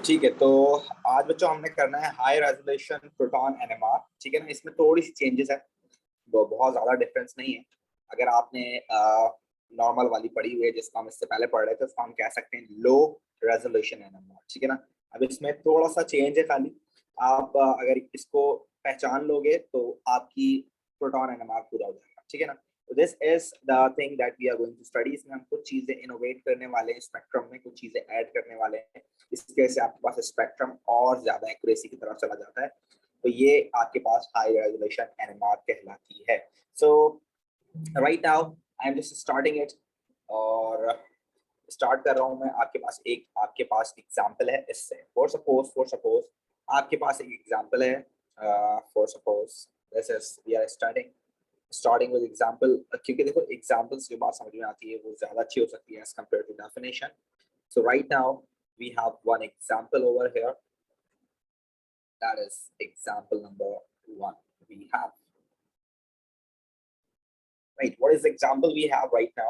ठीक है, तो आज बच्चों हमने करना है हाई रेजोल्यूशन प्रोटॉन एनएमआर। ठीक है ना, इसमें थोड़ी सी चेंजेस है, वो बहुत ज्यादा डिफरेंस नहीं है। अगर आपने नॉर्मल वाली पढ़ी हुई है जिसको हम इससे पहले पढ़ रहे थे, उसको हम कह सकते हैं लो रेजोल्यूशन एनएमआर। ठीक है ना, अब इसमें थोड़ा सा चेंज है खाली। आप अगर इसको पहचान लोगे तो आपकी प्रोटॉन एनएमआर पूरा हो जाएगा। ठीक है ना, तो this is the thing that we are going to study. इसमें हम कुछ चीजें इनोवेट करने वाले हैं, स्पेक्ट्रम में कुछ चीजें ऐड करने वाले हैं, इसकी वजह से आपके पास स्पेक्ट्रम और ज्यादा एक्यूरेसी की तरफ चला जाता है। तो ये आपके पास हाई रेजोल्यूशन एनएमआर कहलाती है। So right now I am just starting it, और स्टार्ट कर रहा हूं मैं। आपके पास एग्जांपल है इससे। फॉर सपोज आपके पास एक एग्जांपल है। For suppose this is we are starting with example, क्योंकि देखो एग्जांपल्स जो बात समझ में आती है वो ज्यादा अच्छी हो सकती है as compare to definition. So right now we have one example over here. That is example number 1 we have. Right, what is the example we have right now?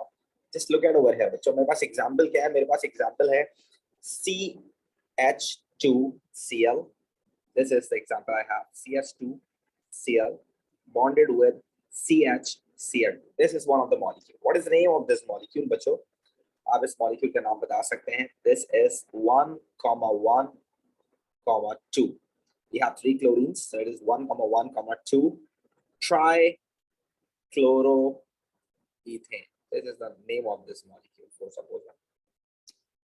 Just look at over here. So मेरे पास example क्या है? मेरे पास example है CH2Cl. This is the example I have. CH2Cl bonded with CHCl. This is one of the molecule. What is the name of this molecule, बच्चों? आप इस molecule का नाम बता सकते हैं. This is 1,1,2. We have 3 chlorines, so it is 1,1,2 trichloroethane. This is the name of this molecule, for suppose.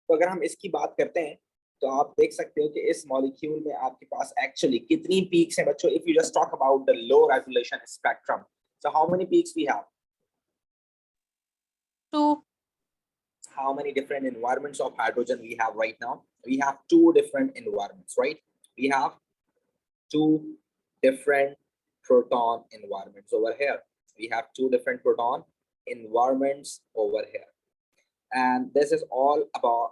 तो अगर हम इसकी बात करते हैं तो आप देख सकते हो कि इस मॉलिक्यूल में आपके पास एक्चुअली कितनी पीक्स हैं बच्चों? If you just talk about the low resolution spectrum, so how many peaks we have? 2. How many different environments of hydrogen we have right now? We have 2 different environments, right? We have 2 different proton environments over here. We have 2 different proton environments over here, and this is all about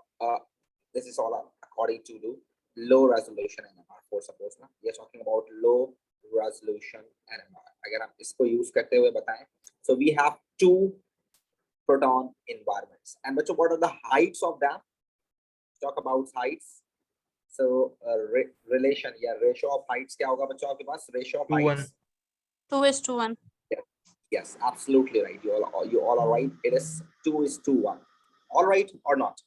according to the low resolution NMR. For suppose ना we are talking about low resolution NMR. अगर हम इसको use करते हुए बताएं, so we have 2 proton environments, and बच्चों what are the heights of them? Talk about heights. So relation या ratio of heights क्या होगा बच्चों आपके पास? Ratio of heights 2:1. yes, absolutely right. You all are right. It is 2:1. All right or not?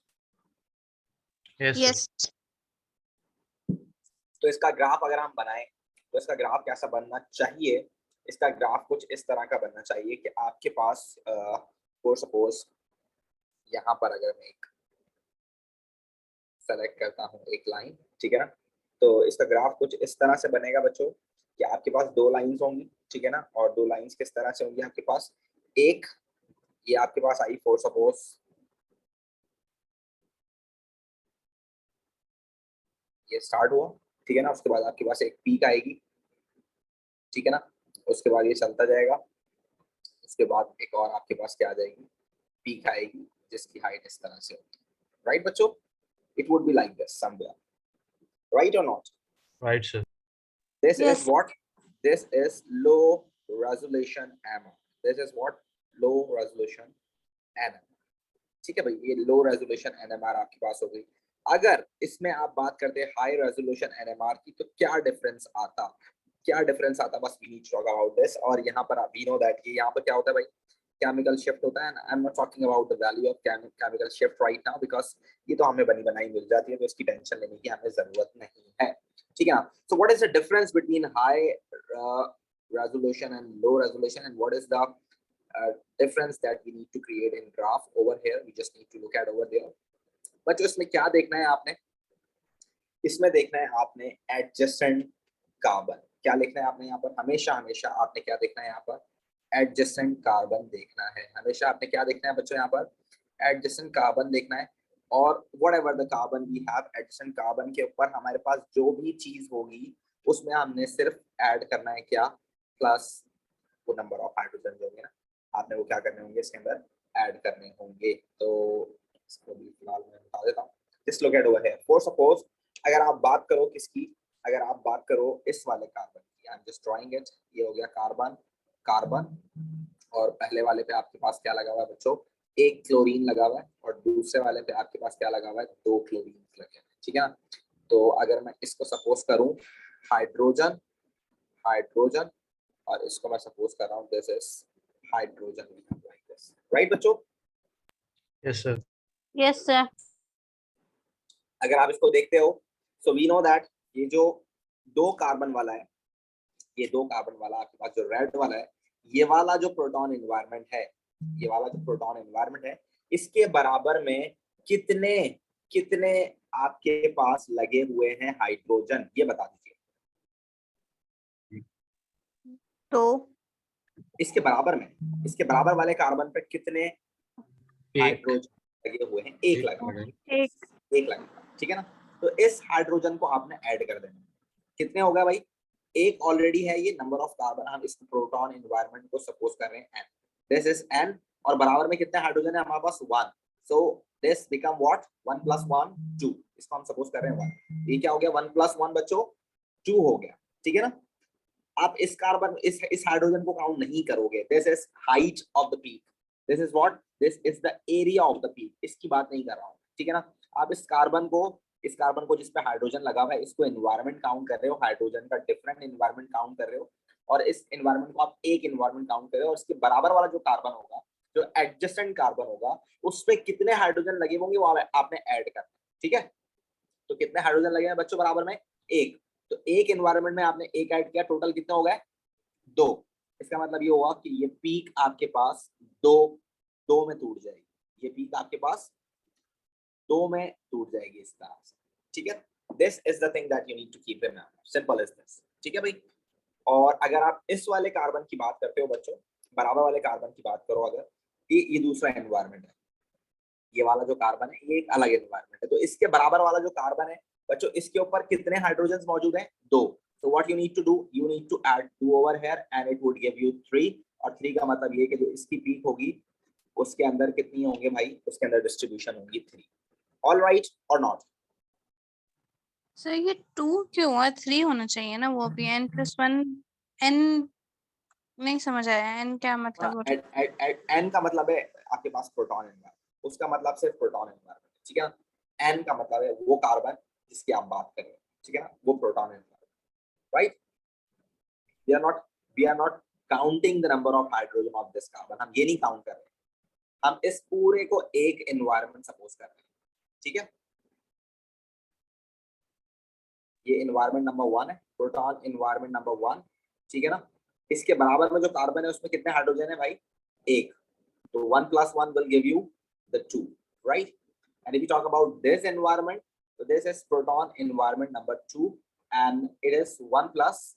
Yes. तो इसका graph अगर हम बनाएं तो इसका ग्राफ कैसा बनना चाहिए? इसका ग्राफ कुछ इस तरह का बनना चाहिए कि आपके पास फॉर सपोज यहाँ पर अगर मैं एक सेलेक्ट करता हूँ एक लाइन, ठीक है ना, तो इसका ग्राफ कुछ इस तरह से बनेगा बच्चों कि आपके पास 2 लाइंस होंगी, ठीक है ना, और 2 लाइंस किस तरह से होंगी आपके पास? एक ये आपके पास आई फॉर सपोज ये स्टार्ट हुआ, ठीक है ना, उसके बाद आपके पास एक पीक आएगी, ठीक है ना, उसके बाद ये चलता जाएगा, उसके बाद एक और आपके पास क्या आ जाएगी? पीक आएगी जिसकी हाइट इस तरह से होगी। राइट बच्चों, it would be like this somewhere, right और not? Right, sir. This Yes. is what? This is low resolution NMR. This is what? Low resolution NMR. ठीक है भाई, ये लो रेजोल्यूशन एनएमआर आपके पास हो गई। अगर इसमें आप बात करते हैं हाई रेजोल्यूशन एनएमआर की, तो क्या डिफरेंस आता? बस we need to talk about this. और यहाँ पर आप वी नो दैट ये यहाँ पर क्या होता है भाई? केमिकल शिफ्ट होता है। I am not talking about the value of chemical shift right now, because ये तो हमें बनी बनाई मिल जाती है, तो इसकी टेंशन लेने की हमें जरूरत नहीं है, ठीक है ना। So what is the difference between high resolution and low resolution, and what is the difference that we need to create in graph over here? We just need to look at over there. बच्चों इसमें क्या देखना है आपने? इसमें देखना है आपने एडजेसेंट कार्बन। क्या लिखना है आपने यहाँ पर? हमेशा आपने क्या देखना है यहाँ पर? एडजेसेंट कार्बन देखना है। हमेशा आपने क्या देखना है बच्चों यहाँ पर? एडजेसेंट कार्बन देखना है। और whatever the carbon we have, adjacent carbon के ऊपर हमारे पास जो भी चीज होगी उसमें हमने सिर्फ ऐड करना है क्या? प्लस वो नंबर ऑफ हाइड्रोजन जो होंगे ना, आपने वो क्या करने होंगे इसके अंदर? ऐड करने होंगे। तो इसको भी फिलहाल मैं बता देता हूँ। Just look at over here. For suppose अगर आप बात करो किसकी? अगर आप बात करो इस वाले कार्बन की, आई एम जस्ट ड्राइंग इट, ये हो गया कार्बन, और पहले वाले पे आपके पास क्या लगा हुआ है बच्चों? एक क्लोरीन लगा हुआ है और दूसरे वाले पे आपके पास क्या लगा हुआ है, 2 क्लोरीन लगे हैं, ठीक है ना। तो अगर मैं इसको सपोज करूं हाइड्रोजन हाइड्रोजन और इसको मैं सपोज कर रहा हूं this is hydrogen like this, right बच्चों। Yes, sir. Yes, sir. अगर आप इसको देखते हो सो वी नो दैट ये जो 2 कार्बन वाला है, ये 2 कार्बन वाला आपके पास जो रेड वाला है, ये वाला जो प्रोटॉन एनवायरनमेंट है, ये वाला जो प्रोटॉन एनवायरनमेंट है, इसके बराबर में कितने कितने आपके पास लगे हुए हैं हाइड्रोजन, ये बता दीजिए। 2. इसके बराबर में, इसके बराबर वाले कार्बन पे कितने एक हाइड्रोजन लगे हुए हैं, एक लगा हुआ है, एक लगा हुआ है, ठीक है ना। तो इस हाइड्रोजन को आपने ऐड कर देना, कितने हो गए भाई, एक ऑलरेडी है, ये नंबर ऑफ कार्बन, हम इस प्रोटॉन एनवायरनमेंट को सपोज कर रहे हैं n, दिस इज n, और बराबर में कितने हाइड्रोजन है हमारे पास 1, सो दिस बिकम व्हाट 1 + 1 2, इसको हम सपोज कर रहे हैं 1, ये क्या हो गया 1 + 1 बच्चों 2 हो गया, ठीक है ना। आप इस कार्बन इस हाइड्रोजन को काउंट नहीं करोगे, this is height of the peak, this is what, this is the area of the peak, इसकी बात नहीं कर रहा हूँ, ठीक है ना। आप इस कार्बन को जिस पे हाइड्रोजन लगा हुआ है इसको एनवायरनमेंट काउंट कर रहे हो, हाइड्रोजन का डिफरेंट एनवायरनमेंट काउंट कर रहे हो, और इस एनवायरनमेंट को आप एक एनवायरनमेंट काउंट कर रहे हो, और इसके बराबर वाला जो कार्बन होगा, जो एडजेसेंट कार्बन होगा, उस पे कितने हाइड्रोजन लगे होंगे वो आपने ऐड करना, ठीक है। तो कितने हाइड्रोजन लगे हैं बच्चों बराबर में, एक, तो एक एनवायरनमेंट में आपने एक ऐड किया, टोटल कितने हो गए 2, इसका मतलब ये हुआ कि ये पीक आपके पास दो में टूट जाएगी, ये पीक आपके पास 2 में टूट जाएगी इस तरह से, ठीक है। This is the thing that you need to keep in mind, simple is this, ठीक है भाई। और अगर आप इस वाले कार्बन की बात करते हो बच्चों, बराबर वाले कार्बन की बात करो, अगर ये दूसरा एनवायरनमेंट है, ये वाला जो कार्बन है ये एक अलग एनवायरनमेंट है, तो इसके बराबर वाला जो कार्बन है बच्चों, इसके ऊपर कितने हाइड्रोजन मौजूद हैं, 2, so what you need to do, you need to add 2 over here and it would give you 3, और 3 का मतलब ये कि जो इसकी पीक होगी उसके अंदर कितनी होंगे भाई, उसके अंदर डिस्ट्रीब्यूशन होगी 3, ऑल राइट और नॉट। सर ये 2 क्यों हुआ, 3 होना चाहिए ना, वो भी n + 1, n नहीं समझ आया, n क्या मतलब होता है? एन का मतलब है आपके पास प्रोटॉन एनवायरनमेंट, उसका मतलब सिर्फ प्रोटॉन एनवायरनमेंट, ठीक है ना। एन का मतलब है वो कार्बन जिसकी आप बात कर रहे हो, ठीक है ना, वो proton environment, right. We are not counting the number of hydrogen of this carbon, हम ये नहीं काउंट कर रहे, हम इस पूरे को एक एनवायरनमेंट सपोज कर रहे हैं, ठीक है। ये एनवायरनमेंट नंबर 1 है, प्रोटॉन एनवायरनमेंट नंबर 1, ठीक है ना। इसके बराबर में जो कार्बन है उसमें कितने हाइड्रोजन है भाई, एक, so 1 + 1 will give you the 2, right? And if you talk about this environment, so this is proton environment number 2, and it is 1 +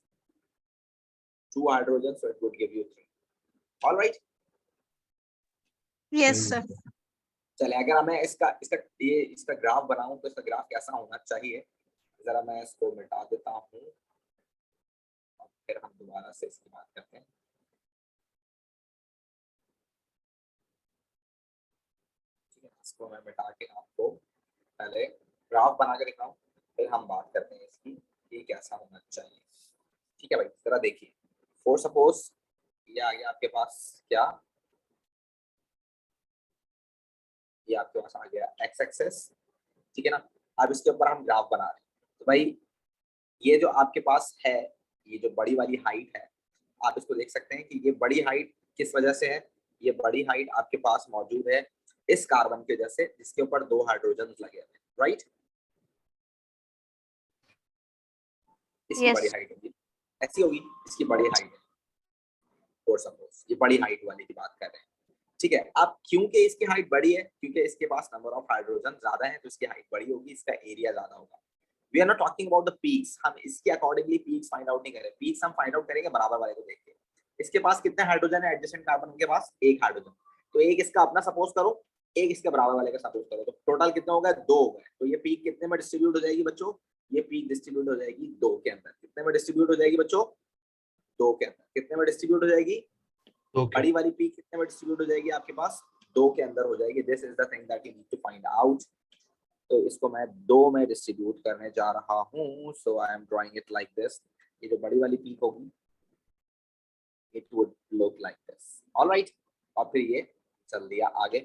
2 hydrogen, so it would give you 3. All right? Yes, sir. चलिए, अगर मैं इसका graph बनाऊं तो इसका graph कैसा होना चाहिए, जरा मैं इसको मिटा देता हूं और फिर हम दोबारा से इसकी बात करते हैं। इसको मैं मिटा के आपको पहले ग्राफ बना के दिखाऊं, फिर हम बात करते हैं इसकी ये कैसा होना चाहिए, ठीक है भाई। जरा देखिए, फॉर सपोज ये आ गया आपके पास क्या, ये आपके पास आ गया एक्स एक्सेस, ठीक है ना। अब इसके ऊपर हम ग्राफ बना रहे हैं, तो भाई ये जो आपके पास है, ये जो बड़ी वाली हाइट है, आप इसको देख सकते हैं कि ये बड़ी हाइट किस वजह से है, ये बड़ी हाइट आपके पास मौजूद है इस कार्बन की वजह से जिसके ऊपर 2 हाइड्रोजन लगे हैं, राइट। इसकी बड़ी हाइट होगी, ऐसी होगी, इसकी बड़ी हाइट है, फॉर सपोज ये बड़ी हाइट वाली की बात कर रहे हैं, ठीक है। अब क्योंकि इसकी हाइट बड़ी है, क्योंकि इसके पास नंबर ऑफ हाइड्रोजन ज्यादा है, तो इसकी हाइट बड़ी होगी, इसका एरिया ज्यादा होगा। We are not talking about the peaks, हम इसके अकॉर्डिंगली पीक्स फाइंड आउट नहीं करें, पीक्स हम फाइंड आउट करेंगे बराबर वाले को देख के। इसके पास कितने हाइड्रोजन है एडजेसेंट कार्बन के पास, एक हाइड्रोजन, तो एक इसका अपना सपोज करो, एक इसके बराबर वाले का सपोज करो, तो टोटल कितने हो गए, 2 हो गए। तो ये पीक कितने में डिस्ट्रीब्यूट हो जाएगी बच्चों, ये पीक डिस्ट्रीब्यूट हो जाएगी 2 के अंदर, कितने में डिस्ट्रीब्यूट हो जाएगी बच्चों, 2 के अंदर, कितने में डिस्ट्रीब्यूट हो जाएगी, बड़ी वाली पीक कितने में डिस्ट्रीब्यूट हो जाएगी आपके पास, 2 के अंदर हो जाएगी। This is the thing that you need to find out. तो इसको मैं 2 में डिस्ट्रीब्यूट करने जा रहा हूं, so I am drawing it like this. ये जो बड़ी वाली पीक होगी it would look like this, alright. और फिर ये चल दिया आगे,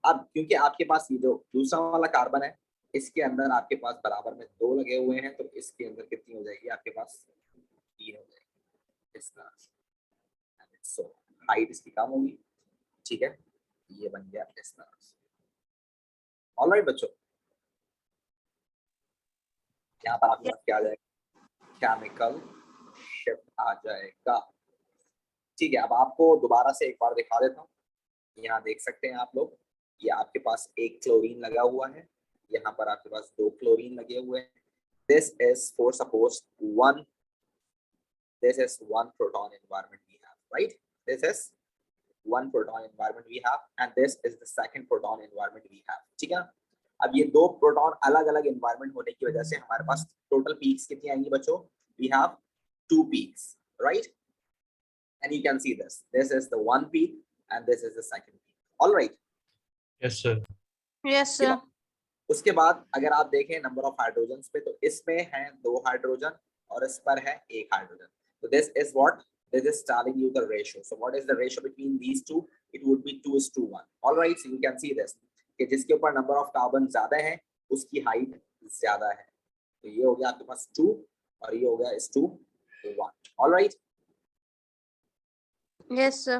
अब क्योंकि आपके पास ये जो दूसरा वाला कार्बन है इसके अंदर आपके पास बराबर में 2 लगे हुए हैं, तो इसके अंदर कितनी हो जाएगी आपके पास 3 हो जाएगी इस तरह से। सो हाइट इसकी कम होगी, ठीक है, ये बन गया इस तरह से। ऑलराइट बच्चों, यहाँ पर आपके पास क्या आ जाएगा, केमिकल शिफ्ट आ जाएगा, ठीक है। अब आपको दोबारा से एक बार दिखा देता हूँ, यहाँ देख सकते हैं आप लोग, ये आपके पास एक क्लोरीन लगा हुआ है, यहाँ पर आपके पास 2 क्लोरीन लगे हुए हैं। This is for suppose this is one proton environment we have, right? This is one proton environment we have and this is the second proton environment we have, ठीक है। अब ये 2 प्रोटॉन अलग अलग एनवायरनमेंट होने की वजह से हमारे पास टोटल पीक्स कितनी आएंगी बच्चों, we have 2 peaks, right? And you can see this is the one peak and this is the second peak, all right? Yes, sir. Yes, sir. उसके बाद अगर आप देखें नंबर ऑफ हाइड्रोजन्स पे, तो इसमें है 2 हाइड्रोजन और इस पर है 1 hydrogen, so this is what this is telling you the ratio. So what is the ratio between these two? It would be 2:1. all right, so you can see this कि जिसके ऊपर नंबर ऑफ कार्बन ज्यादा है उसकी height ज्यादा है, तो ये हो गया आपके पास 2 और ये हो गया is 2:1. all right, Yes, sir.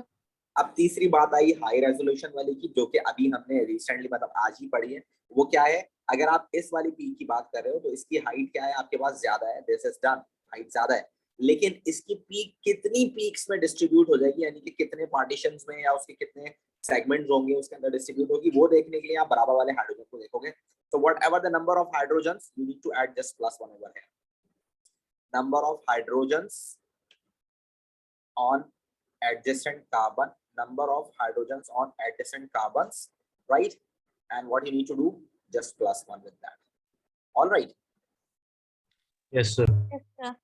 अब तीसरी बात आई हाई रेजोल्यूशन वाली की, जो कि अभी हमने रिसेंटली मतलब आज ही पढ़ी है। वो क्या है, अगर आप इस वाली पीक की बात कर रहे हो तो इसकी हाइट क्या है आपके पास ज्यादा है, दिस इज डन, हाइट ज्यादा है, लेकिन इसकी पीक कितनी पीक्स में डिस्ट्रीब्यूट हो जाएगी, यानी कि कितने पार्टीशंस में या उसके कितने सेगमेंट्स होंगे उसके अंदर डिस्ट्रीब्यूट होगी, वो देखने के लिए आप बराबर वाले हाइड्रोजन को देखोगे। तो whatever the number of hydrogens you need to add just +1 over here, number of hydrogens on adjacent carbon, number of hydrogens on adjacent carbons, right? And what you need to do, just +1 with that. all right, Yes, sir. Yes, sir.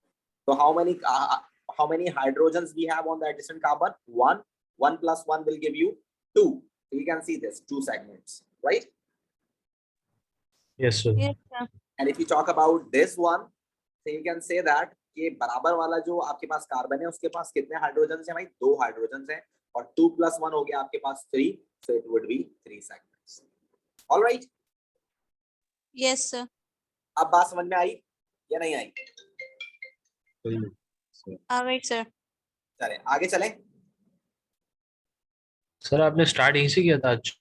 so how many hydrogens we have on the adjacent carbon? 1 + 1 will give you 2, so you can see this 2 segments, right? Yes, sir. Yes, sir. And if you talk about this one, so you can say that कि बराबर वाला जो आपके पास carbon है उसके पास कितने hydrogen है भाई, 2 हाइड्रोजन है, और 2 + 1 हो गया आपके पास 3, so it would be 3 segments. all right, Yes, sir. अब बात समझ में आई या नहीं आई? All right, sir. चले आगे चलें। सर आपने स्टार्ट यहीं से किया था आज?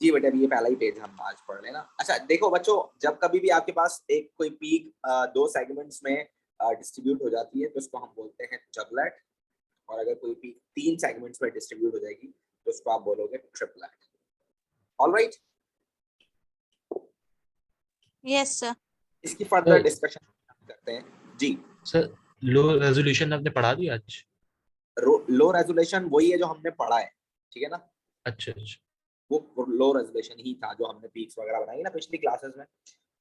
जी बेटा, ये पहला ही पेज हम आज पढ़ लेना। अच्छा देखो बच्चों, जब कभी भी आपके पास एक कोई पीक 2 सेगमेंट्स में डिस्ट्रीब्यूट हो जाती है तो उसको हम बोलते हैं डबलेट, और अगर कोई पीक 3 सेगमेंट्स में डिस्ट्रीब्यूट हो जाएगी तो उसको आप बोलोगे triplet. All right, Yes, sir. इसकी फर्दर डिस्कशन करते हैं जी। सर लो रेजोल्यूशन आपने पढ़ा दिया आज? लो रेजोल्यूशन वही है जो हमने पढ़ा है, ठीक है ना? अच्छा अच्छा, वो लो रेजोल्यूशन ही था जो हमने पीक्स वगैरह बनाई ना पिछली क्लासेस में,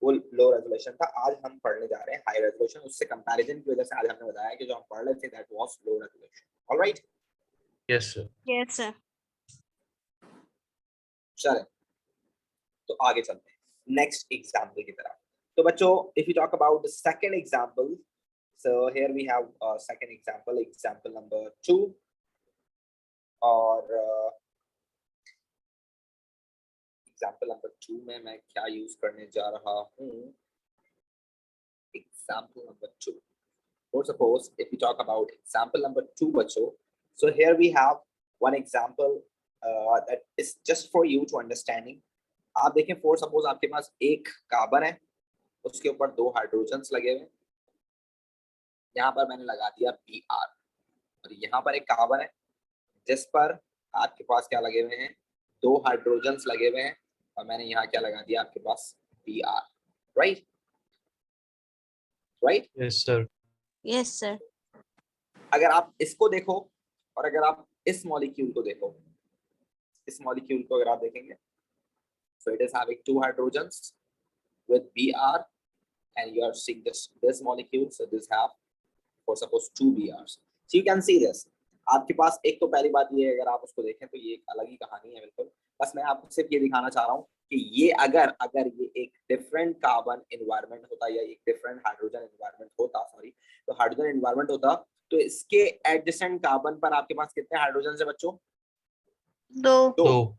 वो लो रेजोल्यूशन था। आज हम पढ़ने जा रहे हैं हाई रेजोल्यूशन, उससे कंपैरिजन की वजह से आज हमने बताया कि जो हम पढ़ रहे थे that was low resolution. Alright, yes sir. Yes, sir. चलें तो आगे चलते हैं नेक्स्ट एग्जांपल की तरफ। तो बच्चों, if you talk about the second example, so here we have second example, example number 2, और एग्जांपल नंबर 2 में मैं क्या यूज करने जा रहा हूं, example number 2। For suppose if we talk about example number 2 बच्चों, so here we have one example that is just for you to understanding। आप देखें, for suppose आपके पास एक कार्बन है, उसके ऊपर 2 हाइड्रोजन्स लगे हुए हैं, यहाँ पर मैंने लगा दिया Br, और यहाँ पर एक कार्बन है जिस पर आपके पास क्या लगे हुए हैं, 2 हाइड्रोजन्स लगे हुए हैं, और मैंने यहाँ क्या लगा दिया आपके पास Br, right right. Yes sir. Yes, sir. अगर आप इसको देखो और अगर आप इस मॉलिक्यूल को देखो, इस मॉलिक्यूल को अगर आप देखेंगे, so it is having 2 hydrogens with Br, and you are seeing this molecule, so this have for suppose 2 Brs, so you can see this। आपके पास एक तो पहली बात ये है, अगर आप उसको देखें तो ये एक अलग ही कहानी है बिल्कुल। बस मैं आपको सिर्फ ये दिखाना चाह रहा हूँ कि ये अगर ये एक डिफरेंट कार्बन एनवायरनमेंट होता या एक डिफरेंट हाइड्रोजन एनवायरनमेंट होता, सॉरी, तो हाइड्रोजन एनवायरनमेंट होता, तो इसके एडजेसेंट कार्बन पर आपके पास कितने हाइड्रोजन है बच्चों? 2. 2।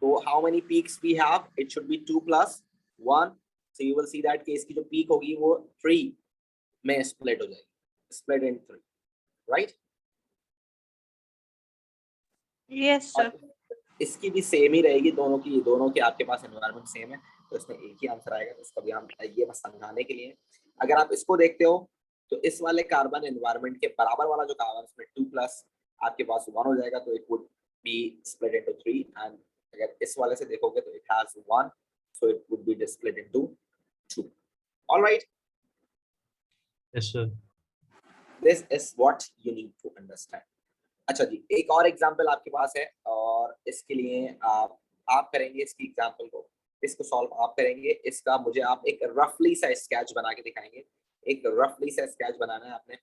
तो how many peaks we have? It should be 2 plus 1. So you will see that कि इसकी जो peak होगी वो 3 में split हो जाएगी, split in 3, right? Yes, sir. इसकी भी सेम ही रहेगी, दोनों की आपके पास एनवायरनमेंट सेम है, तो इसमें एक ही आंसर आएगा। तो इसका भी हम ये बस समझाने के लिए, अगर आप इसको देखते हो तो इस वाले कार्बन एनवायरनमेंट के बराबर वाला जो कार्बन इसमें 2 प्लस आपके पास 1 हो जाएगा, तो it would be split into 3। And अगर इस वाले से देखोगे तो it has 1, so it would be split into 2। Alright, Yes, sir. This is what you need to understand. अच्छा जी, एक और एग्जांपल आपके पास है, और इसके लिए आप करेंगे इसकी एग्जांपल को, इसको सॉल्व आप करेंगे। इसका मुझे आप एक रफली सा स्केच बना के दिखाएंगे। एक रफली सा स्केच बनाना है आपने,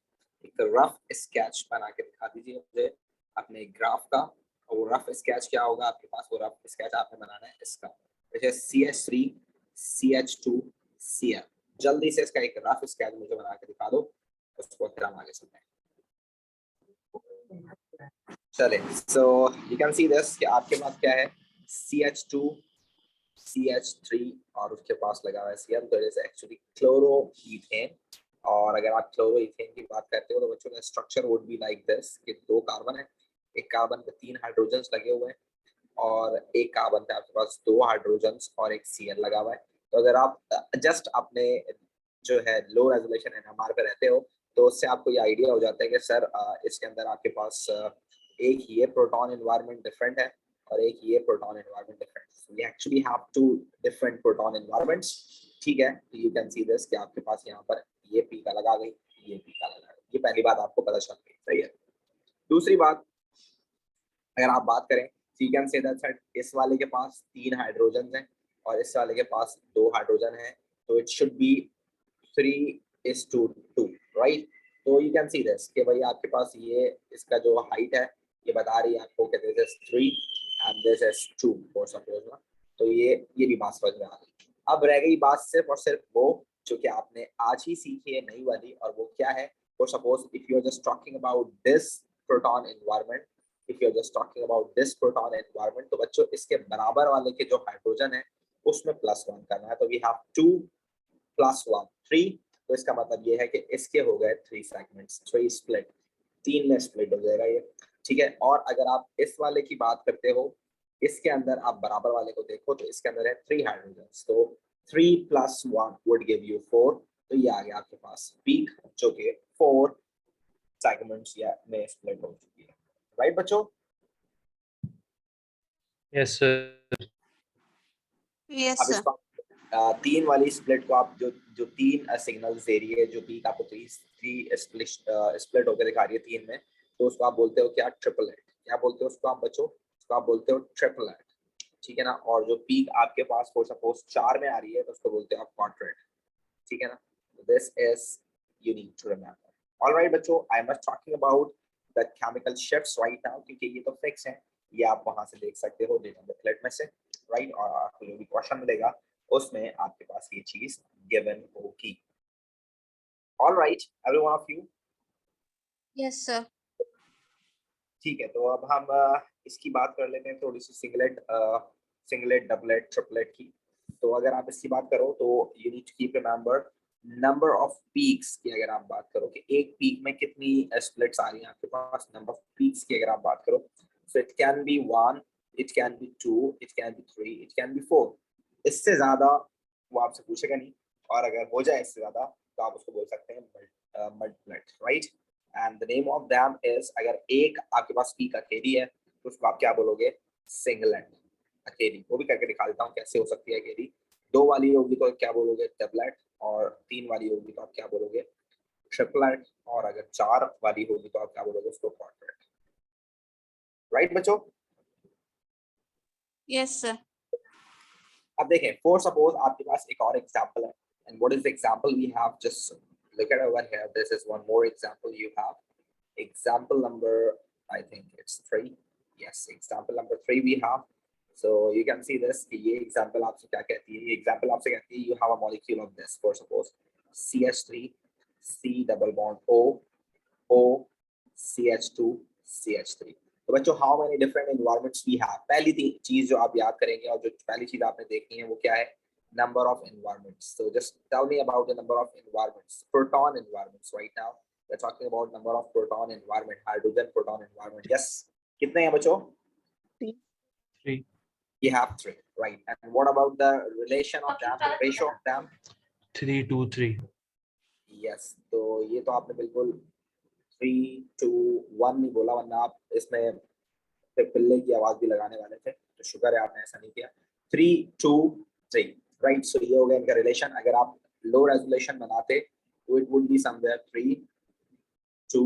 एक रफ स्केच बना के दिखा दीजिए मुझे अपने ग्राफ का। और रफ स्केच क्या होगा आपके पास, वो रफ स्केच आपने बनाना है इसका, जैसे CH3 CH2 Cl। जल्दी से इसका एक रफ स्केच मुझे बना के दिखा दो, उसको फिर हम आगे चलते हैं। चले, so you can see this कि आपके पास क्या है, CH2 CH3 और उसके पास लगा हुआ है Cl, तो इट इज एक्चुअली क्लोरोइथेन। और अगर आप क्लोरोइथेन की बात करते हो तो बच्चों का structure would be like this कि 2 कार्बन है, एक कार्बन पे 3 हाइड्रोजन्स लगे हुए हैं, और एक कार्बन पे आपके पास 2 हाइड्रोजन्स और एक Cl लगा हुआ है। तो अगर आप जस्ट अपने जो है लो रेजोल्यूशन NMR पे रहते हो, तो उससे आपको ये आइडिया हो जाता है कि सर इसके अंदर आपके पास एक ये प्रोटॉन एनवायरनमेंट डिफरेंट है और एक ये proton environment different. So we actually have 2 different proton environments, ठीक है। तो यू कैन सी दिस कि आपके पास यहाँ पर ये पीक अलग आ गई, ये पीक अलग आ गई। ये पहली बात आपको पता चल गई, सही है। दूसरी बात, अगर आप बात करें, यू कैन से दैट इस वाले के पास 3 हाइड्रोजन हैं और इस वाले के पास 2 हाइड्रोजन हैं, तो इट शुड बी 3:2, राइट। तो यू कैन सी दिस कि भाई आपके पास ये इसका जो हाइट है ये बता रही है आपको कि this is 3 and this is 2 for suppose ना। तो ये भी बात समझ में आ गई। अब रह गई बात सिर्फ और सिर्फ वो जो कि आपने आज ही सीखी है नई वाली, और वो क्या है, for suppose if you are just talking about this proton environment, if you are just talking about this proton environment, तो बच्चों इसके बराबर वाले के जो हाइड्रोजन है उसमें +1 करना है। तो वी हैव 2 + 1 3। तो इसका मतलब ये है कि इसके हो गए 3 सेगमेंट्स, 3 स्प्लिट, 3 में स्प्लिट हो जाएगा ये, ठीक है। और अगर आप इस वाले की बात करते हो, इसके अंदर आप बराबर वाले को देखो तो इसके अंदर है 3 हाइड्रोजन्स, तो 3 + 1 वुड गिव यू 4। तो ये आ गया आपके पास पीक जो कि 4 सेगमेंट्स या में स्प्लिट हो चुकी है, राइट बच्चों। Yes, sir. Yes, अब sir. इसको 3 वाली स्प्लिट को आप जो 3 सिग्नल्स दे रही है, जो पीक आपको 3 स्प्लिट होकर दिखा रही है 3 में, तो उसको आप बोलते हो क्या, ट्रिपलेट। क्या बोलते हो उसको आप बच्चों, उसको आप बोलते हो ट्रिपलेट, ठीक है ना। और जो पीक आपके पास फॉर सपोज 4 में आ रही है तो उसको बोलते हो आप क्वाड्रेट, ठीक है ना। This is you need to remember. Alright बच्चों, I am talking about the chemical shifts right now, क्योंकि ये तो फिक्स है, ये आप वहां से देख सकते हो डेटा बुकलेट में से, राइट। और आपको जो भी क्वेश्चन मिलेगा उसमें आपके पास ये चीज गिवन होगी। Alright every one of you, Yes, sir. ठीक है। तो अब हम इसकी बात कर लेते हैं थोड़ी सी सिंगलेट डबलेट ट्रिपलेट की। तो अगर आप इसकी बात करो तो you need to keep remember number of peaks की। अगर आप बात करो कि एक पीक में कितनी स्प्लिट्स आ रही हैं आपके पास, नंबर ऑफ पीक्स की अगर आप बात करो, so it can be 1, it can be 2, it can be 3, it can be 4। इससे ज्यादा वो आपसे पूछेगा नहीं, और अगर हो जाए इससे ज्यादा तो आप उसको बोल सकते हैं multiplet, right. And the name of them is, अगर एक आपके पास पीक अकेली है तो उसको आप क्या बोलोगे, सिंगलेट अकेली। वो भी करके दिखा देता हूँ कैसे हो सकती है अकेली। 2 वाली होगी तो क्या बोलोगे, डबलेट। और 3 वाली होगी तो आप क्या बोलोगे, ट्रिपलेट। और अगर 4 वाली होगी तो आप क्या बोलोगे उसको, क्वाड्रेट, राइट बच्चों। Yes, sir. अब देखें, फॉर सपोज आपके पास एक और एग्जांपल है, and what is the example we have, just look at over here, this is one more example you have. Example number, I think it's 3. Yes, example number 3 we have. So you can see this कि ये example आपसे क्या कहती है, ये example आपसे कहती है you have a molecule of this, for suppose CH3 C double bond O O CH2 CH3। तो बच्चों how many different environments we have, पहली चीज जो आप याद करेंगे और जो पहली चीज आपने देखनी है वो क्या है, number of environments. So just tell me about the number of environments, proton environments. Right now we're talking about number of proton environment, hydrogen proton environment. Yes, कितने हैं बच्चों? 3. You have 3, right? And what about the relation of them, the ratio of them? 3 to 3. Yes, तो ये तो आपने बिल्कुल 3 to 1 नहीं बोला, वरना आप इसमें पिल्ले की आवाज भी लगाने वाले थे, तो शुक्र है आपने ऐसा नहीं किया। 3 to 3, राइट? सो ये हो गया इनका रिलेशन। अगर आप लो रेजोल्यूशन बनाते तो इट वुड बी समवेयर 3, 2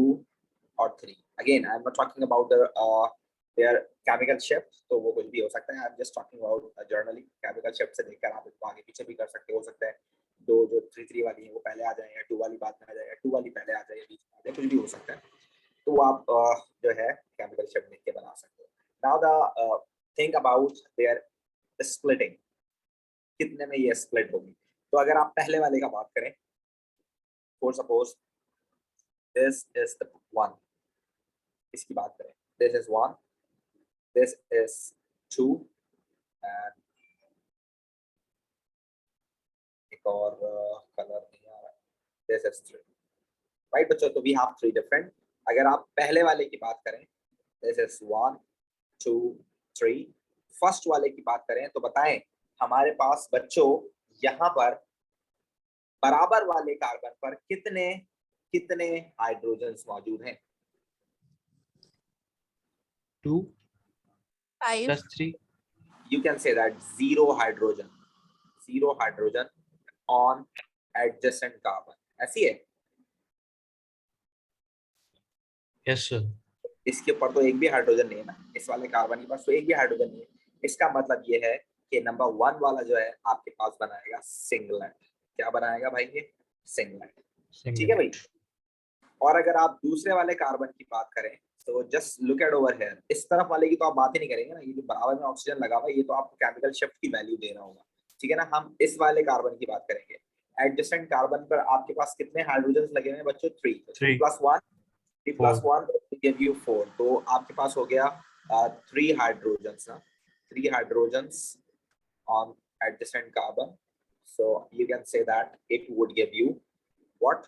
और 3। Again I am not talking about their chemical shift, तो वो कुछ भी हो सकता है। आई am just talking about generally chemical shift से देखकर आप इसको आगे पीछे भी कर सकते हो सकता है दो जो 3 वाली है वो पहले आ जाए, या 2 वाली बाद में आ जाए, या 2 वाली पहले आ जाए, या बीच में आ जाए, कुछ भी हो सकता है। तो वो आप जो है केमिकल शिफ्ट लिख के बना सकते हो। Now the think about their splitting, कितने में ये स्प्लिट होगी। तो अगर आप पहले वाले का बात करें, for suppose this is the 1, इसकी बात करें, this is 1, this is 2 and एक और कलर नहीं आ रहा, दिस इज 3, राइट बच्चों? तो वी हैव 3 डिफरेंट। अगर आप पहले वाले की बात करें, दिस इज 1, 2, 3, फर्स्ट वाले की बात करें तो बताएं हमारे पास बच्चों यहाँ पर बराबर वाले कार्बन पर कितने कितने हाइड्रोजन्स मौजूद हैं? 2 5 plus 3. You can say that zero hydrogen on adjacent carbon, ऐसी है। Yes, sir. इसके ऊपर तो एक भी हाइड्रोजन नहीं है ना, इस वाले कार्बन के पास तो एक भी हाइड्रोजन नहीं है। इसका मतलब ये है कि नंबर 1 वाला जो है आपके पास बनाएगा सिंगलेट। क्या बनाएगा भाई? ये सिंगलेट, ठीक है भाई? और अगर आप दूसरे वाले कार्बन की बात करें तो just look at over here, इस तरफ वाले की तो आप बात ही नहीं करेंगे ना, ये जो बराबर में ऑक्सीजन लगा हुआ है ये तो आपको केमिकल शिफ्ट की वैल्यू दे रहा होगा, ठीक है ना? हम इस वाले कार्बन की बात करेंगे। एडजेसेंट कार्बन पर आपके पास कितने हाइड्रोजन लगे हुए हैं बच्चों? 3 plus 1 3 plus 1 give you 4, तो आपके पास हो गया 3 हाइड्रोजन्स ना, 3 hydrogens on adjacent carbon. So you can say that it would give you what?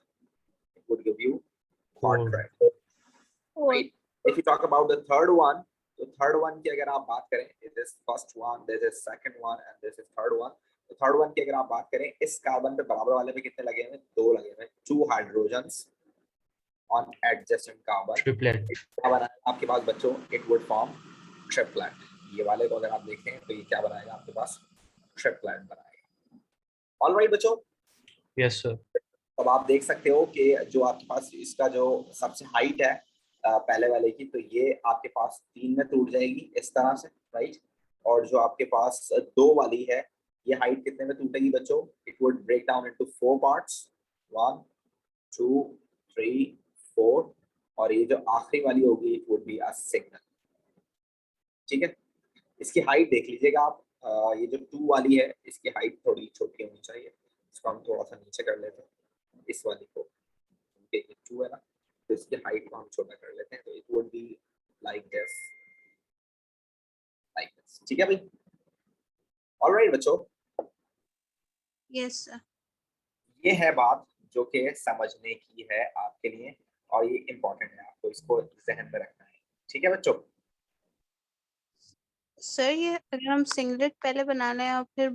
It would give you quadrat. Right. If you talk about the third one, तो third one की अगर आप बात करें, this is first one, this is second one, and this is third one. तो third one की अगर आप बात करें, इस कार्बन पे बराबर वाले पे कितने लगे हुए? 2 लगे हुए, 2 hydrogens on adjacent carbon. Triplet. क्या बनाएगा आपके पास बच्चों? It would form triplet. ये वाले को अगर आप देखें तो ये क्या बनाएगा आपके पास? ट्रिपलेट बनाएगा। ऑल राइट बच्चों? Yes, sir. अब आप देख सकते हो कि जो आपके पास इसका जो सबसे हाइट है पहले वाले की, तो ये आपके पास 3 में टूट जाएगी इस तरह से, राइट? और जो आपके पास 2 वाली है, ये हाइट कितने में टूटेगी बच्चों? It would break down into 4 parts, 1 2 3 4, और ये जो आखिरी वाली होगी it would be a single, ठीक है? इसकी हाइट देख लीजिएगा आप, ये जो 2 वाली है इसकी हाइट थोड़ी छोटी होनी चाहिए, इसको हम थोड़ा सा नीचे कर लेते हैं इस वाली को, क्योंकि ये 2 है ना, तो इसकी हाइट को हम छोटा कर लेते हैं, तो it would be like this, ठीक है भाई? ऑलराइट बच्चों, यस सर। ये है बात जो कि समझने की है आपके लिए, और ये इम्पोर्टेंट है, आपको इसको जहन में रखना है, ठीक है बच्चों? सर ये अगर हम सिंगलेट पहले बना लें और फिर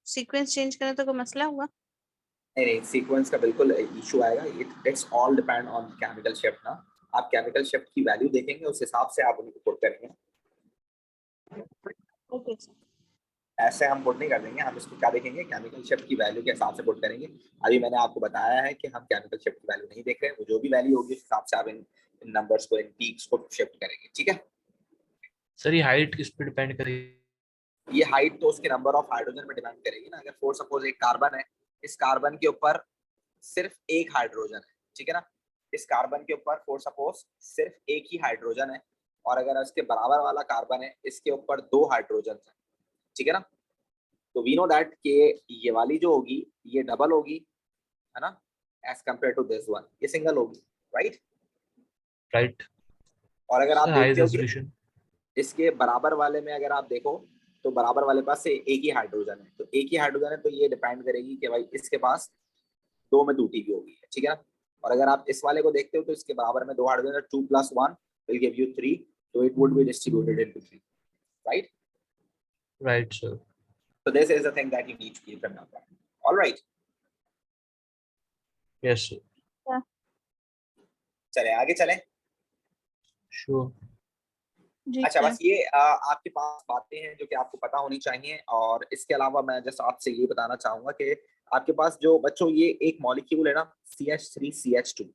सीक्वेंस चेंज करें तो कोई मसला होगा? नहीं, सीक्वेंस का बिल्कुल इशू आएगा। It's all depend on chemical shift ना। आप केमिकल शिफ्ट की वैल्यू देखेंगे, उस हिसाब से आप उनको पुट करेंगे। Okay sir. ऐसे हम पुट नहीं कर देंगे, हम इसको क्या देखेंगे? केमिकल शिफ्ट की वैल्यू के हिसाब से पुट करेंगे। अभी मैंने आपको बताया है कि हम केमिकल शिफ्ट की वैल्यू नहीं देख रहे हैं, वो जो भी वैल्यू होगी उस हिसाब से आप इन नंबर्स को, इन पीक्स को शिफ्ट करेंगे, ठीक है? सर ये हाइट किस पे डिपेंड करेगी? ये हाइट तो उसके नंबर ऑफ हाइड्रोजन पे डिपेंड करेगी ना। अगर फॉर सपोज एक कार्बन है, इस कार्बन के ऊपर सिर्फ एक हाइड्रोजन है, ठीक है ना? इस कार्बन के ऊपर फॉर सपोज सिर्फ एक ही हाइड्रोजन है, और अगर इसके बराबर वाला कार्बन है, इसके ऊपर 2 हाइड्रोजन है, ठीक है ना? तो वी नो दैट कि ये वाली जो होगी ये डबल होगी, है ना, as compare to this one, ये सिंगल होगी, राइट? राइट। और अगर आप सर हाई देखते हो कि रेजोल्यूशन। इसके बराबर वाले में अगर आप देखो तो बराबर वाले पास से एक ही हाइड्रोजन है, तो एक ही हाइड्रोजन है, तो ये डिपेंड करेगी कि भाई इसके पास दो में टूटी भी होगी, ठीक है। और अगर आप इस वाले को देखते हो तो इसके बराबर में दो हाइड्रोजन है, 2 + 1 will give you 3, so it would be distributed into 3, right? Right sir. So this is the thing that you need to keep remember. All right, yes sir. चले आगे चलें। श्योर। जी अच्छा, सर। बस ये आपके पास बातें हैं जो कि आपको पता होनी चाहिए, और इसके अलावा मैं जस्ट आपसे ये बताना चाहूंगा कि आपके पास जो बच्चों ये एक मॉलिक्यूल है ना, CH3CH2,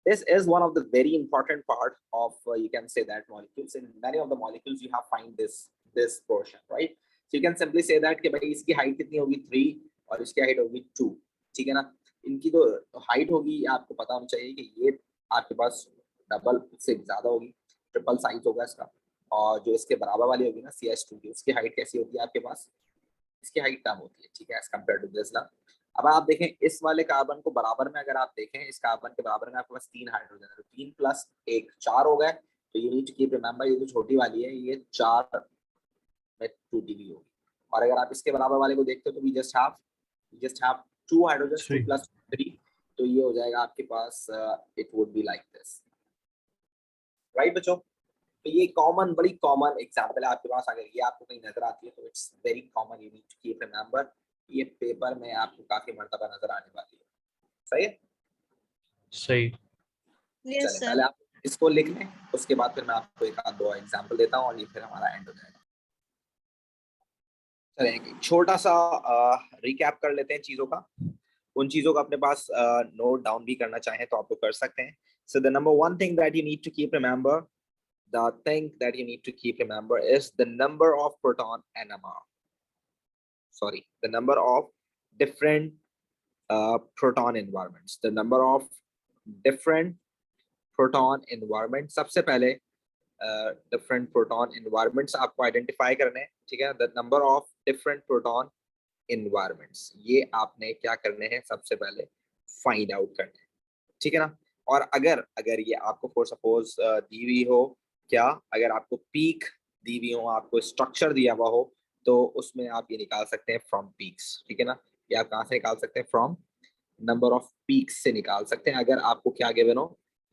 this is one of the very important part of you can say that molecules. In many of the molecules you have find this portion, right? So you can simply say that कि भाई इसकी height कितनी होगी 3 और इसकी height होगी 2, ठीक है ना। इनकी तो हाइट होगी आपको पता होना चाहिए कि ये आपके पास डबल से ज्यादा होगी, ट्रिपल साइज होगा इसका, और जो इसके बराबर वाली होगी ना CH2 की, उसकी हाइट कैसी होती है आपके पास, इसकी हाइट कम होती है, ठीक है, एज कम्पेयर टू दिस ना। अब आप देखें इस वाले कार्बन को बराबर में, अगर आप देखें इस कार्बन के बराबर में आपके पास 3 हाइड्रोजन है, तो 3 + 1 4 हो गए। तो you need to keep remember ये जो छोटी वाली है ये 4 में टूटी हुई होगी। और अगर आप इसके बराबर वाले को देखते हो तो वी जस्ट हैव 2 हाइड्रोजन, 2 + 3, तो ये हो जाएगा आपके पास it would be like this, right बच्चों। तो ये कॉमन, बड़ी कॉमन एग्जांपल है आपके पास, अगर ये आपको कहीं नजर आती है तो it's very common, you need to keep remember. ये पेपर में आपको काफी मर्तबा नजर आने वाली है, सही है। सही। यस चले सर। पहले आप इसको लिख लें, उसके बाद फिर मैं आपको एक आध दो एग्जांपल देता हूँ और ये फिर हमारा एंड हो जाएगा। चले एक छोटा सा रिकैप कर लेते हैं चीजों का, उन चीजों को अपने पास नोट डाउन भी करना चाहें तो आप लोग कर सकते हैं। So the number one thing that you need to keep remember, the thing that you need to keep remember is the number of proton NMR. Sorry, the number of different proton environments. The number of different proton environments. सबसे पहले different proton environments आपको identify करने हैं, ठीक है। The number of different proton environments, ये आपने क्या करने हैं, सबसे पहले find out करने हैं, ठीक है ना। और अगर अगर ये आपको फॉर सपोज दी हुई हो, क्या अगर आपको पीक दी हुई हो, आपको स्ट्रक्चर दिया हुआ हो, तो उसमें आप ये निकाल सकते हैं फ्रॉम पीक्स, ठीक है ना। ये आप कहाँ से निकाल सकते हैं, फ्रॉम नंबर ऑफ पीक्स से निकाल सकते हैं, अगर आपको क्या गिवन हो,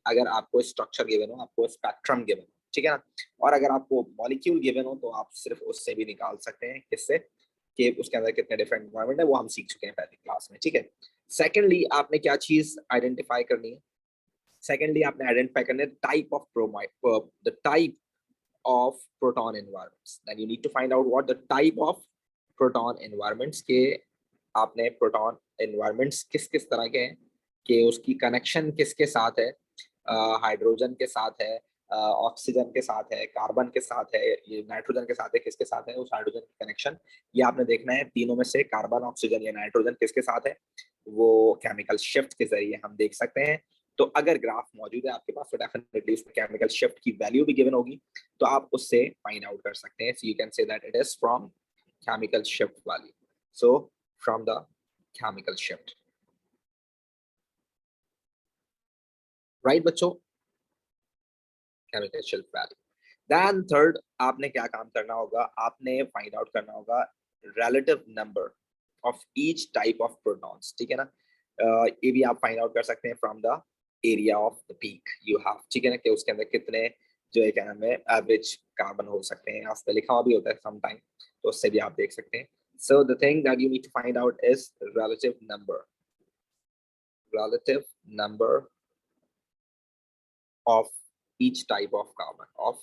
अगर आपको स्ट्रक्चर गिवन हो, आपको स्पेक्ट्रम गिवन हो, ठीक है ना। और अगर आपको मॉलिक्यूल गिवन हो तो आप सिर्फ उससे भी निकाल सकते हैं, किससे, कि उसके अंदर कितने डिफरेंट एनवायरनमेंट है, वो हम सीख चुके हैं पहली क्लास में, ठीक है। सेकेंडली आपने क्या चीज आइडेंटिफाई करनी है, secondly आपने आइडेंटिफाई करना है type of bromide, the type of proton environments, then you need to find out what the type of proton environments के आपने proton environments किस किस तरह के हैं, कि उसकी कनेक्शन किसके साथ है, हाइड्रोजन के साथ है, ऑक्सीजन के साथ है, कार्बन के साथ है, ये नाइट्रोजन के साथ है, किसके साथ है उस हाइड्रोजन की कनेक्शन, ये आपने देखना है। तीनों में से कार्बन, ऑक्सीजन या नाइट्रोजन किसके साथ है, वो केमिकल शिफ्ट के जरिए हम देख सकते हैं। तो अगर ग्राफ मौजूद है आपके पास तो डेफिनेटली उसमें केमिकल शिफ्ट की वैल्यू भी गिवन होगी, तो आप उससे फाइंड आउट कर सकते हैं। So you can say that it is from chemical shift value, so from the chemical shift, right बच्चों, chemical shift value. Then third आपने क्या काम करना होगा, आपने फाइंड आउट करना होगा relative number of each type of protons, ठीक है ना। ये भी आप फाइंड आउट कर सकते हैं from the area of the peak you have, ठीक है ना, कि उसके अंदर कितने जो है क्या नाम है एवरेज कार्बन हो सकते हैं, उस पर लिखा हुआ भी होता है सम टाइम, तो उससे भी आप देख सकते हैं। So the thing that you need to find out is relative number of each type of carbon, of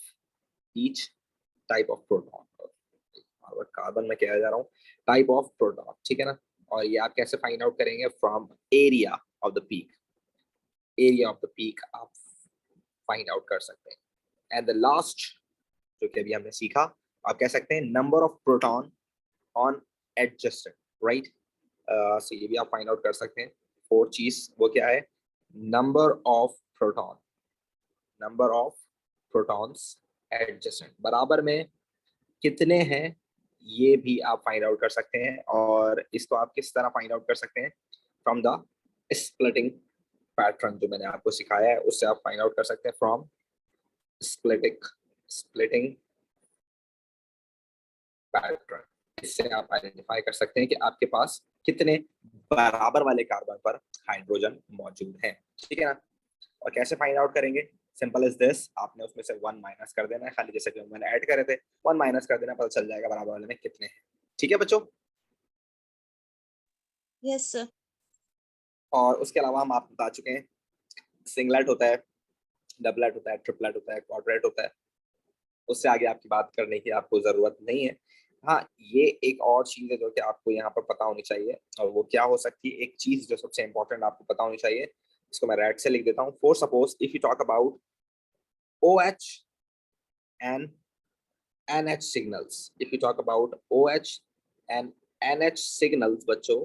each type of proton, और कार्बन में क्या जा रहा हूँ, टाइप ऑफ प्रोटॉन, ठीक है ना। और ये आप कैसे फाइंड आउट करेंगे, from area of the peak, area of the peak आप फाइंड आउट कर सकते हैं। एंड द लास्ट जो कि अभी हमने सीखा, आप कह सकते हैं number of proton on adjacent, right. So ये भी आप फाइंड आउट कर सकते हैं। फोर्थ चीज वो क्या है, number of proton, number of protons adjacent, बराबर में कितने हैं, ये भी आप फाइंड आउट कर सकते हैं। और इसको आप किस तरह फाइंड आउट कर सकते हैं, फ्रॉम द स्प्लिटिंग पैटर्न जो मैंने आपको सिखाया है, उससे आप फाइंड आउट कर सकते हैं फ्रॉम स्प्लिटिंग पैटर्न। इससे आप आइडेंटिफाई कर सकते हैं कि आपके पास कितने बराबर वाले कार्बन पर हाइड्रोजन मौजूद है। ठीक है ना। और कैसे फाइंड आउट करेंगे? सिंपल इज दिस, आपने उसमें से 1 माइनस कर देना है, खाली जैसे कि मैंने ऐड करे थे 1 माइनस कर देना, पता चल जाएगा बराबर वाले में कितने हैं। ठीक है बच्चों। Yes sir. और उसके अलावा हम आपको बता चुके हैं सिंगलेट होता है, डबलेट होता है, ट्रिपलेट होता है, क्वाड्रेट होता है। उससे आगे आपकी बात करने की आपको जरूरत नहीं है। हाँ, ये एक और चीज है जो कि आपको यहाँ पर पता होनी चाहिए, और वो क्या हो सकती है? एक चीज जो सबसे इंपॉर्टेंट आपको पता होनी चाहिए, इसको मैं रेड से लिख देता हूँ। For suppose if you talk about OH and NH signals, if you talk about OH and NH signals बच्चों,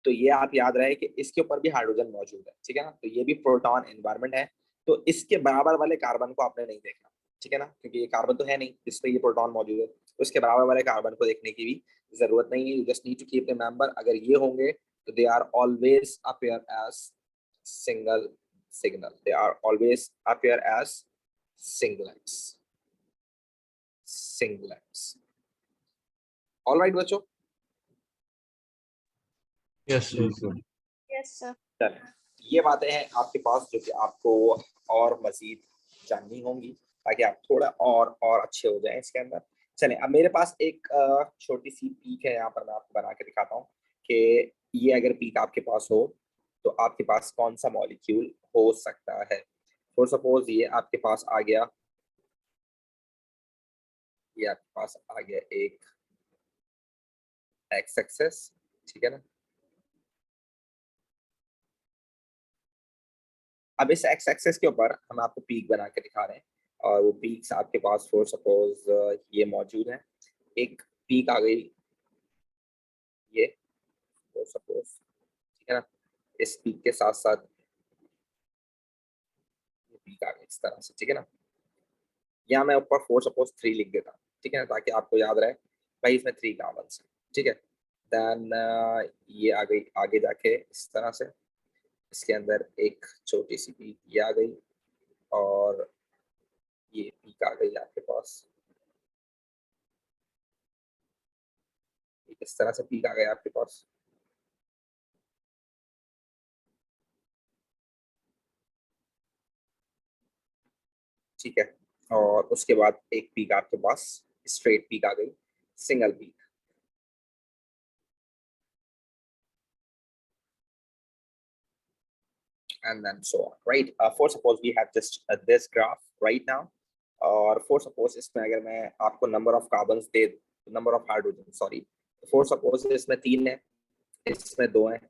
तो ये आप याद रहे कि इसके ऊपर भी हाइड्रोजन मौजूद है। ठीक है ना। तो ये भी प्रोटॉन एनवायरनमेंट है, तो इसके बराबर वाले कार्बन को आपने नहीं देखना। ठीक है ना, क्योंकि ये कार्बन तो है नहीं जिसपे ये प्रोटॉन मौजूद है, तो इसके बराबर वाले कार्बन को देखने की भी जरूरत नहीं है। You just need to keep remember, अगर ये होंगे तो they are always appear as single signal, they are always appear as singlets. singlets. All right बच्चों। Yes sir. Yes sir. चलें, ये बातें हैं आपके पास जो कि आपको और मजीद जाननी होंगी, ताकि आप थोड़ा और अच्छे हो जाएं इसके अंदर। चलें, अब मेरे पास एक छोटी सी पीक है, यहाँ पर मैं आपको बना के दिखाता हूँ कि ये अगर पीक आपके पास हो तो आपके पास कौन सा मॉलिक्यूल हो सकता है। फॉर सपोज ये आपके पास आ गया, ये आपके पास आ गया एक एक्स एक्सेस। ठीक है ना। अब इस एक्स एक्सेस के ऊपर हम आपको पीक बना के दिखा रहे हैं, और वो पीक्स आपके पास फॉर सपोज ये मौजूद है। एक पीक आ गई ये फॉर सपोज, ठीक है ना। इस पीक के साथ साथ ये पीक आ गई इस तरह से। ठीक है ना। यहाँ मैं ऊपर फॉर सपोज 3 लिख देता हूँ। ठीक है ना, ताकि आपको याद रहे भाई इसमें 3 कार्बन है। ठीक है। देन ये आ गई आगे जाके इस तरह से, इसके अंदर एक छोटी सी पीक ये आ गई, और ये पीक आ गई आपके पास, इस तरह से पीक आ गया आपके पास। ठीक है। और उसके बाद एक पीक आपके पास स्ट्रेट पीक आ गई, single peak. And then so on, right? For suppose we have just this graph right now, और for suppose इसमें अगर मैं आपको number of carbons they, number of hydrogen sorry, for suppose इसमें 3 है, इसमें 2 है,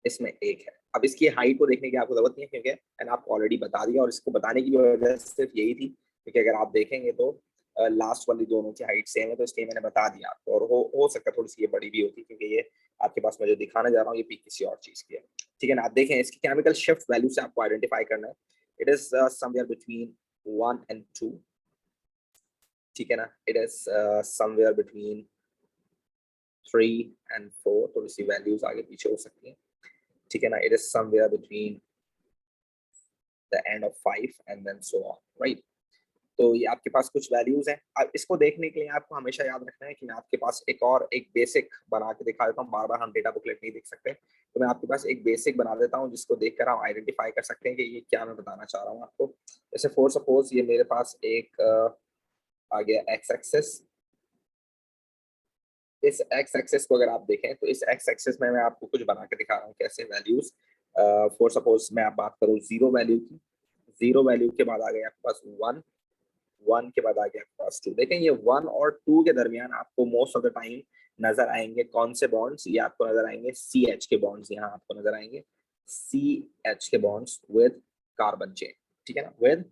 इसमें 1 है। अब इसकी हाइट को देखने की आपको जरूरत नहीं है, क्योंकि मैंने आपको ऑलरेडी बता दिया, और इसको बताने की वजह सिर्फ यही थी क्योंकि अगर आप देखेंगे तो लास्ट वाली दोनों की हाइट सेम है, तो इसलिए मैंने बता दिया आपको। और हो सकता है थोड़ी सी ये बड़ी भी होती, क्योंकि ये आपके पास मैं जो दिखाने जा रहा हूँ ये पीक किसी और चीज की है। ठीक है ना। आप देखें इसकी केमिकल शिफ्ट वैल्यू से आपको आइडेंटिफाई करना है। It is somewhere between 1 and 2। ठीक है ना। It is somewhere between 3 and 4, थोड़ी सी वैल्यूज आगे पीछे हो सकती हैं। ठीक है ना। It is somewhere between the end of 5 and then so on, right? तो ये आपके पास कुछ वैल्यूज हैं। अब इसको देखने के लिए आपको हमेशा याद रखना है कि मैं आपके पास एक बेसिक बना के दिखा देता हूँ। बार बार हम डेटा बुकलेट नहीं देख सकते, तो मैं आपके पास एक बेसिक बना देता हूँ जिसको देखकर आप आइडेंटिफाई कर सकते हैं कि ये क्या मैं बताना चाह रहा हूँ आपको। जैसे फॉर सपोज ये मेरे पास एक आ गया एक्स एक्सेस। इस एक्स एक्सेस को अगर आप देखें तो इस एक्स एक्सेस में मैं आपको कुछ बना के दिखा रहा हूँ कैसे वैल्यूज। फॉर सपोज मैं आप बात करूँ 0 वैल्यू की, 0 वैल्यू के बाद आ गया आपके पास 1, 1 के बाद आ गया आपके पास 2। देखें ये 1 और 2 के दरमियान आपको मोस्ट ऑफ द टाइम नजर आएंगे कौन से बॉन्ड्स? ये आपको नजर आएंगे CH के बॉन्ड्स, यहाँ आपको नजर आएंगे CH के बॉन्ड्स विद कार्बन चेन। ठीक है ना, विद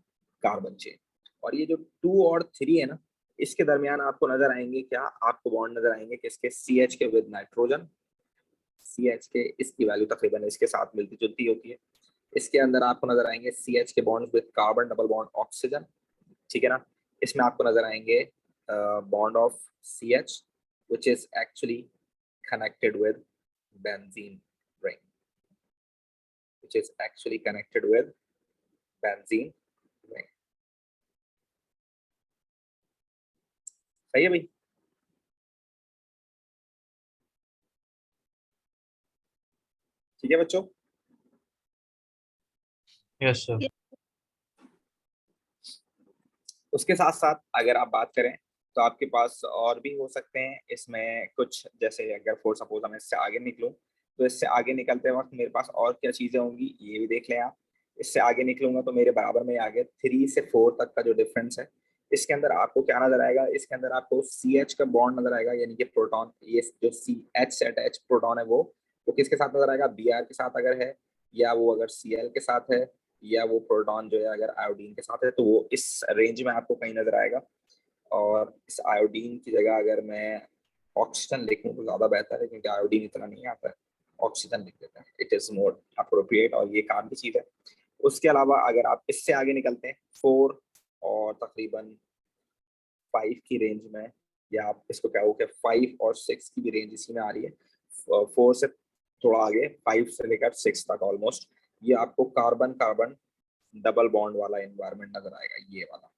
कार्बन चेन। और ये जो 2 और 3 है ना, इसके दरमियान आपको नजर आएंगे क्या? आपको बॉन्ड नजर आएंगे किसके? CH के विद नाइट्रोजन। CH के इसकी वैल्यू तकरीबन इसके साथ मिलती जुलती होती है। इसके अंदर आपको नजर आएंगे CH के bonds with carbon double bond oxygen. ठीक है ना। इसमें आपको नजर आएंगे bond of CH which is actually connected with benzene ring, which is actually connected with benzene ring। सही है भाई? ठीक है बच्चों? Yes sir. उसके साथ साथ अगर आप बात करें तो आपके पास और भी हो सकते हैं इसमें कुछ, जैसे अगर फॉर सपोज मैं इससे आगे निकलूं, तो इससे आगे निकलते वक्त मेरे पास और क्या चीजें होंगी ये भी देख लें आप। इससे आगे निकलूंगा तो मेरे बराबर में आगे 3 से 4 तक का जो डिफरेंस है, इसके अंदर आपको क्या नजर आएगा? इसके अंदर आपको CH का बॉन्ड नजर आएगा, यानी कि प्रोटॉन। ये जो CH से अटैच प्रोटॉन है वो किसके साथ नजर आएगा? Br के साथ अगर है, या वो अगर Cl के साथ है, या वो प्रोटॉन जो है अगर आयोडीन के साथ है, तो वो इस रेंज में आपको कहीं नजर आएगा। और इस आयोडीन की जगह अगर मैं ऑक्सीजन लिखूं तो ज्यादा बेहतर है, क्योंकि आयोडीन इतना नहीं आता है, ऑक्सीजन लिख देते हैं, इट इज मोर अप्रोप्रिएट, और ये काम की चीज है। उसके अलावा अगर आप इससे आगे निकलते हैं 4 और तकरीबन 5 की रेंज में, या आप इसको क्या हो कि 5 और 6 की भी रेंज इसी में आ रही है, 4 से थोड़ा आगे 5 से लेकर 6 तक ऑलमोस्ट, ये आपको कार्बन कार्बन डबल बॉन्ड वाला एनवायरनमेंट नजर आएगा, ये वाला।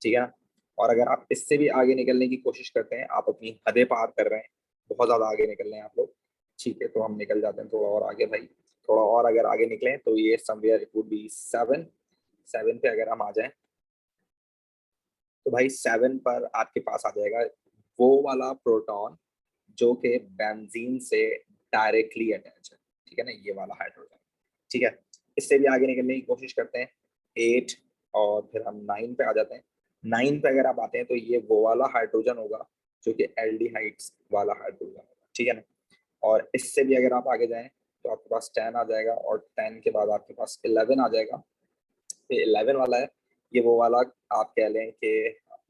ठीक है ना? और अगर आप इससे भी आगे निकलने की कोशिश करते हैं, आप अपनी हदें पार कर रहे हैं, बहुत ज्यादा आगे निकल रहे हैं आप लोग, ठीक है, तो हम निकल जाते हैं थोड़ा और आगे भाई। थोड़ा और अगर आगे निकलें तो ये समवेयर इट वुड बी 7 पे अगर हम आ जाएं, तो भाई 7 पर आपके पास आ जाएगा वो वाला प्रोटॉन जो कि बेंजीन से डायरेक्टली अटैच है। ठीक है ना, ये वाला हाइड्रोजन। ठीक है, इससे भी आगे निकलने की कोशिश करते हैं 8, और फिर हम 9 पे आ जाते हैं। 9 पे अगर आप आते हैं तो ये वो वाला हाइड्रोजन होगा जो कि एल्डिहाइड्स वाला हाइड्रोजन होगा। ठीक है ना? और इससे भी अगर आप आगे जाएं तो आपके पास 10 आ जाएगा, और 10 के बाद आपके पास 11 आ जाएगा। 11 वाला है, ये वो वाला आप कह लें कि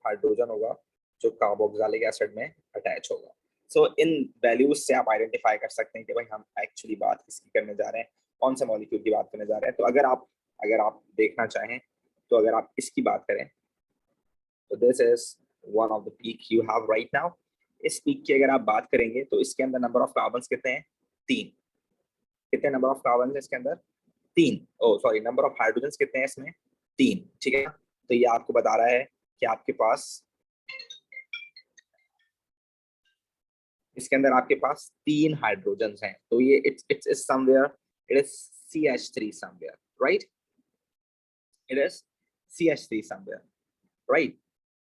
हाइड्रोजन होगा जो कार्बोक्सिलिक एसिड में अटैच होगा। सो इन वैल्यूज से आप आइडेंटिफाई कर सकते हैं कि भाई हम एक्चुअली बात किसकी करने जा रहे हैं, कौन से मॉलिक्यूल की बात करने जा रहे हैं। तो अगर आप देखना चाहें, तो अगर आप इसकी बात करें तो this is one of the peak you have right now. इस पीक की अगर आप बात करेंगे तो इसके अंदर नंबर ऑफ कार्बन कितने हैं? 3। कितने नंबर ऑफ कार्बन है इसके अंदर? 3। ओ सॉरी, नंबर ऑफ हाइड्रोजन कितने हैं इसमें? 3। ठीक है, तो ये आपको बता रहा है कि आपके पास इसके अंदर आपके पास 3 हाइड्रोजन हैं। तो ये it's is somewhere, it is CH3 somewhere, right? It is CH3 somewhere, right?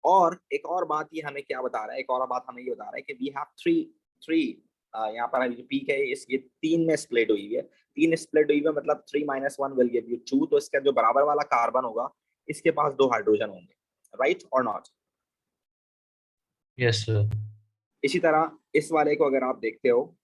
और एक और बात ये हमें क्या बता रहा है, एक और बात हमें ये बता रहा है कि वी हैव थ्री यहाँ पर जो पीक है ये 3 में स्प्लिट हुई है। 3 स्प्लिट हुई है मतलब 3 - 1 विल गिव यू 2। तो इसका जो बराबर वाला कार्बन होगा इसके पास 2 हाइड्रोजन होंगे, राइट और नॉट? Yes sir. इसी तरह इस वाले को अगर आप देखते हो,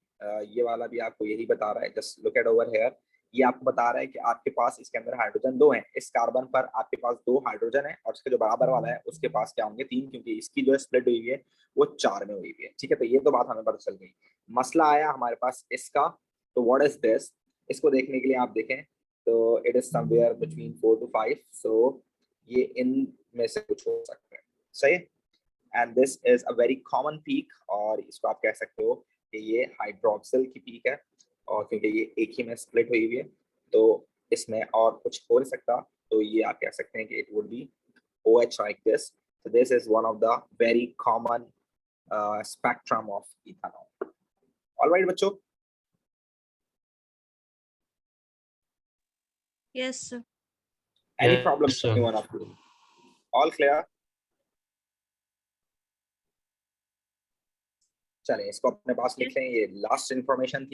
ये वाला भी आपको यही बता रहा है, just look at over here. ये आपको बता रहा है कि आपके पास इसके अंदर हाइड्रोजन 2 हैं, इस कार्बन पर आपके पास 2 हाइड्रोजन है, और इसके जो बराबर वाला है उसके पास क्या होंगे? 3, क्योंकि इसकी जो स्प्लिट हुई है वो 4 में हुई हुई है। ठीक है, तो ये तो बात हमें पता चल गई। मसला आया हमारे पास इसका, तो व्हाट इज दिस? इसको देखने के लिए आप देखें तो it is somewhere between 4 to 5। सो ये इन में से कुछ हो सकता है, सही? And this is a very common peak, और इसको आप कह सकते हो कि ये हाइड्रोक्सिल की पीक है, और क्योंकि ये एक ही में स्प्लिट हुई हुई है तो इसमें और कुछ हो नहीं सकता, तो ये आप कह सकते हैं कि it would B OH like this. So this is one of the very common spectrum of ethanol. All right, बच्चों? Yes, sir. Any Yes, problems, sir. anyone of you? All clear? चलें, इसको अपने पास लिख लें, ये लास्ट इंफॉर्मेशन थी।